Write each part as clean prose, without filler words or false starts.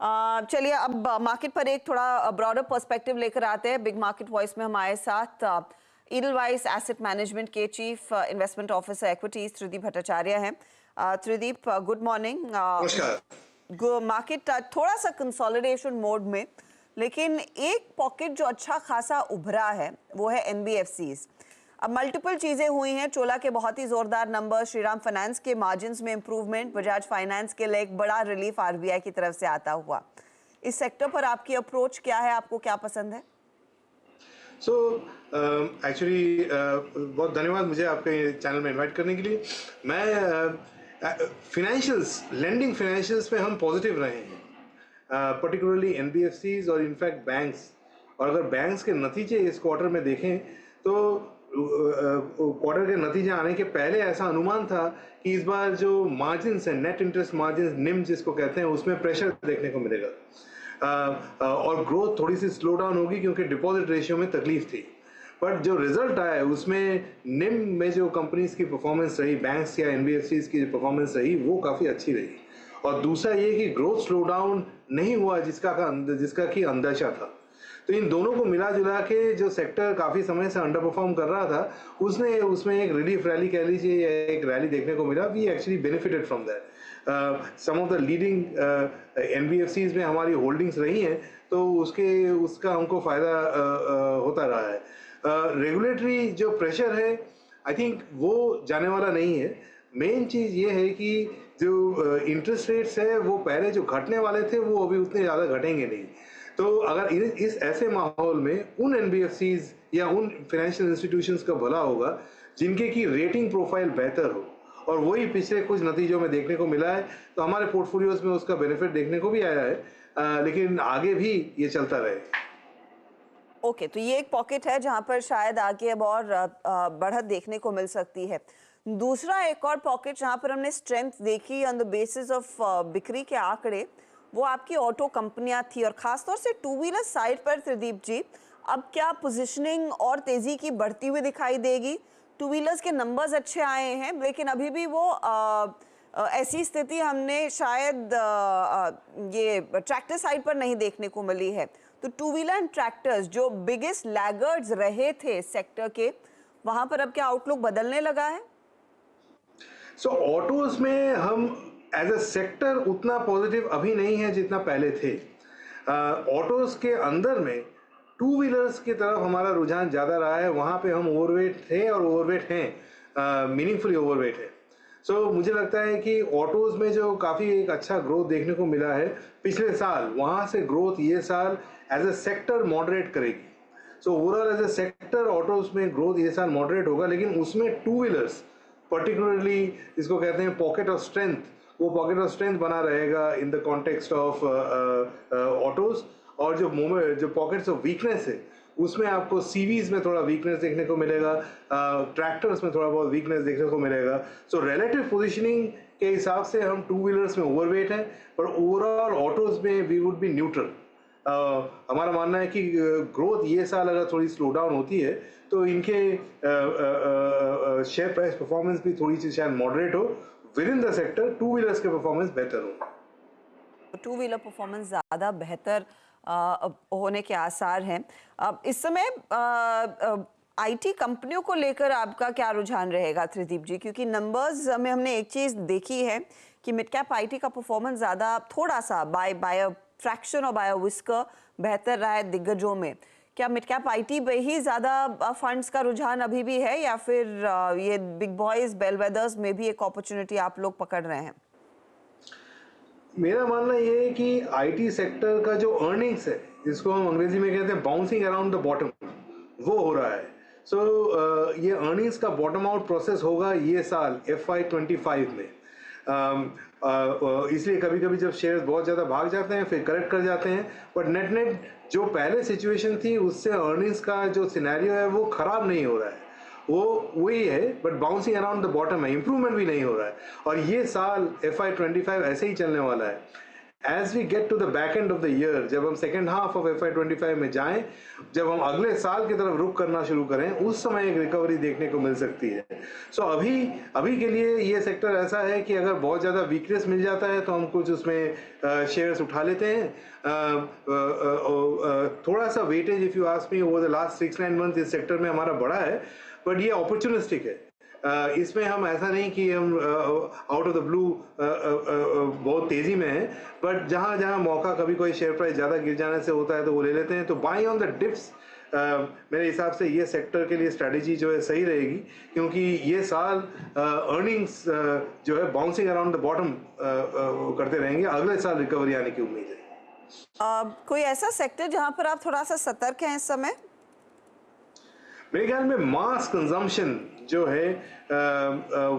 चलिए अब मार्केट पर एक थोड़ा ब्रॉडर पर्सपेक्टिव लेकर आते हैं। बिग मार्केट वॉइस में हमारे साथ ईडलवाइस एसेट मैनेजमेंट के chief investment officer equities Tridip Bhattacharya हैं। Tridip, good morning. नमस्कार। मार्केट थोड़ा सा कंसोलिडेशन मोड में, लेकिन एक पॉकेट जो अच्छा खासा उभरा है वो है एनबीएफसीज। अब मल्टीपल चीजें हुई हैं, चोला के बहुत ही जोरदार नंबर, श्रीराम फाइनेंस के मार्जिन्स में इंप्रूवमेंट, बजाज फाइनेंस के लिए एक बड़ा रिलीफ आरबीआई की तरफ से आता हुआ। इस सेक्टर पर आपकी अप्रोच क्या है, आपको क्या पसंद है? सो एक्चुअली बहुत धन्यवाद मुझे आपके चैनल में इनवाइट करने के लिए। मैं फिनेंशियल्स, लेंडिंग फाइनेंशियल्स में हम पॉजिटिव रहे हैं, पर्टिकुलरली एनबीएफसीज और इनफैक्ट बैंक्स। और अगर बैंक्स के नतीजे इस क्वार्टर में देखें तो क्वार्टर के नतीजे आने के पहले ऐसा अनुमान था कि इस बार जो मार्जिन्स है, नेट इंटरेस्ट मार्जिन्स, निम जिसको कहते हैं, उसमें प्रेशर देखने को मिलेगा और ग्रोथ थोड़ी सी स्लो डाउन होगी क्योंकि डिपॉजिट रेशियो में तकलीफ थी। बट जो रिजल्ट आया है उसमें निम में जो कंपनीज की परफॉर्मेंस रही, बैंक्स या एनबीएफसीज की जो परफॉर्मेंस रही, वो काफ़ी अच्छी रही। और दूसरा ये कि ग्रोथ स्लो डाउन नहीं हुआ जिसका कि अंदेशा था। तो इन दोनों को मिला जुला के जो सेक्टर काफ़ी समय से अंडर परफॉर्म कर रहा था, उसमें एक रिलीफ रैली कह लीजिए या एक रैली देखने को मिला। We actually benefited from that. Some of the leading NBFCs में हमारी होल्डिंग्स रही हैं, तो उसका हमको फ़ायदा होता रहा है। रेगुलेटरी जो प्रेशर है, आई थिंक वो जाने वाला नहीं है। मेन चीज़ ये है कि जो इंटरेस्ट रेट्स है वो पहले जो घटने वाले थे वो अभी उतने ज़्यादा घटेंगे नहीं। तो अगर इस ऐसे माहौल में उन एनबीएफसीज या उन फाइनेंशियल इंस्टीट्यूशंस का भला होगा जिनके की रेटिंग प्रोफाइल बेहतर हो, और वही पिछले कुछ नतीजों में देखने को मिला है। तो हमारे पोर्टफोलियोज में उसका बेनिफिट देखने को भी आया है, लेकिन आगे भी ये चलता रहे। ओके, तो ये एक पॉकेट है जहां पर शायद आगे अब और बढ़त देखने को मिल सकती है। दूसरा एक और पॉकेट जहां पर हमने स्ट्रेंथ देखी ऑन द बेसिस ऑफ बिक्री के आंकड़े, वो आपकी ऑटो कंपनियां थी, और खासतौर से टू व्हीलर साइड पर। त्रिदीप जी, अब क्या पोजीशनिंग और तेजी की बढ़ती हुई दिखाई देगी? टू व्हीलर्स के नंबर्स अच्छे आए हैं, लेकिन अभी भी वो ऐसी स्थिति हमने शायद ये ट्रैक्टर साइड पर नहीं देखने को मिली है। तो टू व्हीलर एंड ट्रैक्टर्स जो बिगेस्ट लैगर्ड्स रहे थे सेक्टर के, वहां पर अब क्या आउटलुक बदलने लगा है? सो ऑटोज में हम एज अ सेक्टर उतना पॉजिटिव अभी नहीं है जितना पहले थे। ऑटोज के अंदर में टू व्हीलर्स की तरफ हमारा रुझान ज़्यादा रहा है। वहाँ पे हम ओवरवेट थे और ओवरवेट हैं, मीनिंगफुली ओवरवेट है। सो मुझे लगता है कि ऑटोज़ में जो काफ़ी एक अच्छा ग्रोथ देखने को मिला है पिछले साल, वहाँ से ग्रोथ ये साल एज अ सेक्टर मॉडरेट करेगी। So overall as a sector autos में ग्रोथ ये साल मॉडरेट होगा, लेकिन उसमें टू व्हीलर्स पर्टिकुलरली जिसको कहते हैं पॉकेट ऑफ स्ट्रेंथ, वो पॉकेट ऑफ स्ट्रेंथ बना रहेगा in the context of autos. और जो पॉकेट्स ऑफ वीकनेस है उसमें आपको सीवीज में थोड़ा वीकनेस देखने को मिलेगा, ट्रैक्टर्स में थोड़ा बहुत वीकनेस देखने को मिलेगा। सो रिलेटिव पोजीशनिंग के हिसाब से हम टू व्हीलर्स में ओवरवेट हैं, पर ओवरऑल ऑटोज में वी वुड बी न्यूट्रल। हमारा मानना है कि ग्रोथ ये साल अगर थोड़ी स्लो डाउन होती है तो इनके शेयर प्राइस परफॉर्मेंस भी थोड़ी सी शायद मॉडरेट हो। With in the sector two wheelers के परफॉर्मेंस बेहतर हो। टू व्हीलर परफॉर्मेंस ज़्यादा बेहतर होने के आसार हैं। अब इस समय आईटी कंपनियों को लेकर आपका क्या रुझान रहेगा त्रिदीप जी? क्योंकि नंबर्स में हमने एक चीज़ देखी है कि मिड कैप आईटी का परफॉर्मेंस ज़्यादा थोड़ा सा बाय अ फ्रैक्शन और बाय अ विस्कर बेहतर रहा है दिग्गजों में। क्या मिड कैप आईटी पे ही ज़्यादा फंड्स का रुझान अभी भी है, या फिर ये बिग बॉयज बेलवेदर्स में भी एक अपॉर्चुनिटी आप लोग पकड़ रहे हैं? मेरा मानना ये है कि आईटी सेक्टर का जो अर्निंग्स है, जिसको हम अंग्रेजी में कहते हैं बाउंसिंग अराउंड द बॉटम, वो हो रहा है। सो ये अर्निंग्स का बॉटम आउट प्रोसेस होगा ये साल FY25 में। इसलिए कभी कभी जब शेयर्स बहुत ज़्यादा भाग जाते हैं फिर करेक्ट कर जाते हैं, बट नेट नेट जो पहले सिचुएशन थी उससे अर्निंग्स का जो सिनेरियो है वो ख़राब नहीं हो रहा है, वो वही है, but bouncing around the bottom है, इंप्रूवमेंट भी नहीं हो रहा है। और ये साल FY25 ऐसे ही चलने वाला है। As we get to the back end of the year, जब हम सेकेंड हाफ ऑफ FY25 में जाएं, जब हम अगले साल की तरफ रुख करना शुरू करें, उस समय एक रिकवरी देखने को मिल सकती है। सो अभी के लिए ये सेक्टर ऐसा है कि अगर बहुत ज़्यादा वीकनेस मिल जाता है तो हम कुछ उसमें शेयर्स उठा लेते हैं। थोड़ा सा weightage, if you ask me, over the last 6-9 month इस सेक्टर में हमारा बढ़ा है, बट ये अपॉर्चुनिस्टिक है। इसमें हम ऐसा नहीं कि हम आउट ऑफ द ब्लू बहुत तेज़ी में है, बट जहाँ जहाँ मौका, कभी कोई शेयर प्राइस ज़्यादा गिर जाने से होता है तो वो ले लेते हैं। तो बाई ऑन द डिप्स मेरे हिसाब से ये सेक्टर के लिए स्ट्रैटेजी जो है सही रहेगी, क्योंकि ये साल अर्निंग्स जो है बाउंसिंग अराउंड द बॉटम करते रहेंगे। अगले साल रिकवरी आने की उम्मीद है। कोई ऐसा सेक्टर जहां पर आप थोड़ा सा सतर्क हैं इस समय? मेरे ख्याल में मास कंजम्पशन जो है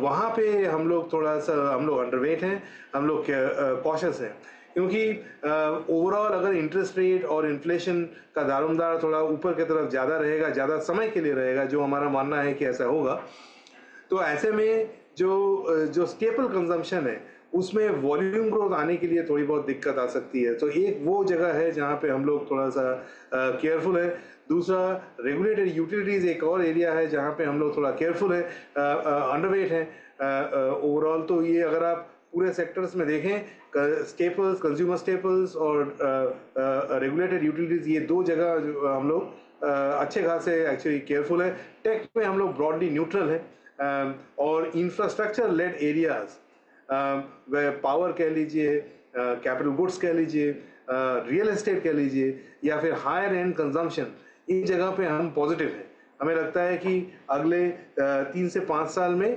वहाँ पे हम लोग थोड़ा सा अंडरवेट हैं, हम लोग कॉशियस हैं, क्योंकि ओवरऑल अगर इंटरेस्ट रेट और इन्फ्लेशन का दारोमदार थोड़ा ऊपर की तरफ ज़्यादा रहेगा, ज़्यादा समय के लिए रहेगा, जो हमारा मानना है कि ऐसा होगा, तो ऐसे में जो स्टेपल कंजम्पशन है उसमें वॉल्यूम ग्रोथ आने के लिए थोड़ी बहुत दिक्कत आ सकती है। तो एक वो जगह है जहाँ पे हम लोग थोड़ा सा केयरफुल है। दूसरा, रेगुलेटेड यूटिलिटीज़ एक और एरिया है जहाँ पे हम लोग थोड़ा केयरफुल है, अंडरवेट है ओवरऑल। तो ये अगर आप पूरे सेक्टर्स में देखें, स्टेपल्स, कंज्यूमर स्टेपल्स और रेगुलेटेड यूटिलिटीज़, ये दो जगह जो हम लोग अच्छे खासे एक्चुअली केयरफुल है। टेक में हम लोग ब्रॉडली न्यूट्रल है, और इंफ्रास्ट्रक्चर लेड एरियाज, वह पावर कह लीजिए, कैपिटल गुड्स कह लीजिए, रियल एस्टेट कह लीजिए, या फिर हायर एंड कंजम्पशन, इन जगह पे हम पॉजिटिव हैं। हमें लगता है कि अगले 3 से 5 साल में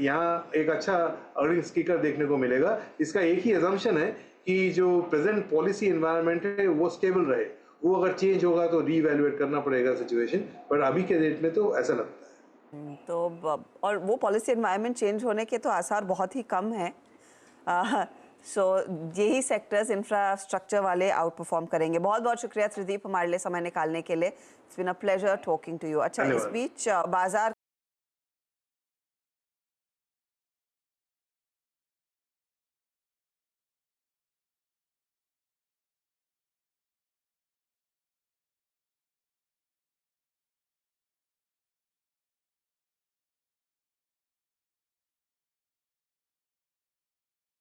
यहाँ एक अच्छा अर्निंग्स किकर देखने को मिलेगा। इसका एक ही अजम्पशन है कि जो प्रेजेंट पॉलिसी एनवायरनमेंट है वो स्टेबल रहे। वो अगर चेंज होगा तो रीवैल्यूएट करना पड़ेगा सिचुएशन, पर अभी के डेट में तो ऐसा लगता है। तो और वो पॉलिसी एनवायरनमेंट चेंज होने के तो आसार बहुत ही कम हैं। सो यही सेक्टर्स इंफ्रास्ट्रक्चर वाले आउट परफॉर्म करेंगे। बहुत बहुत शुक्रिया त्रिदीप हमारे लिए समय निकालने के लिए। It's been a pleasure talking to you. अच्छा, इस बीच बाजार